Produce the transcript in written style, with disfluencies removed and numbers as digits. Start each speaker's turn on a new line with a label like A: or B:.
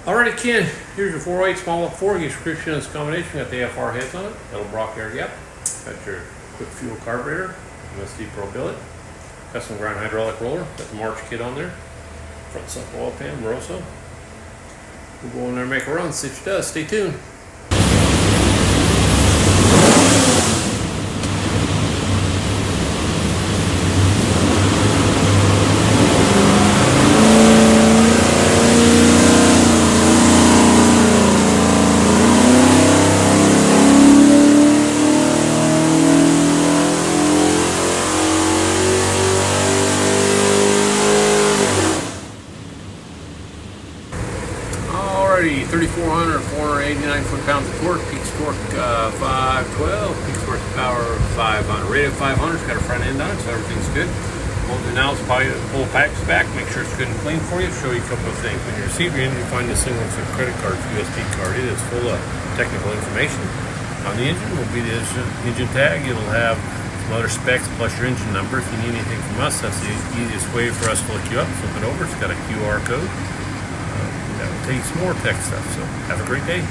A: Alrighty, Ken, here's your 408 small 4-gauge description of this combination. Got the AFR heads on it, Edelbrock air gap. Got your quick fuel carburetor, MSD Pro Billet. Custom grind hydraulic roller. Got the March kit on there. Front sump oil pan, Moroso. We'll go in there and make a run, see what it does. Stay tuned. Alrighty, 3,400, 489 foot-pounds of torque, peak torque 512, peak horsepower 500, rated 500, it's got a front end on it, so everything's good. Hold the now, pull the packs back, make sure it's good and clean for you. Show you a couple of things. When you receive your engine, you find this thing with a credit card, USB card. It is full of technical information. On the engine will be the engine tag. It'll have some other specs plus your engine number. If you need anything from us, that's the easiest way for us to look you up. Flip it over, it's got a QR code. That will take you some more tech stuff. So have a great day.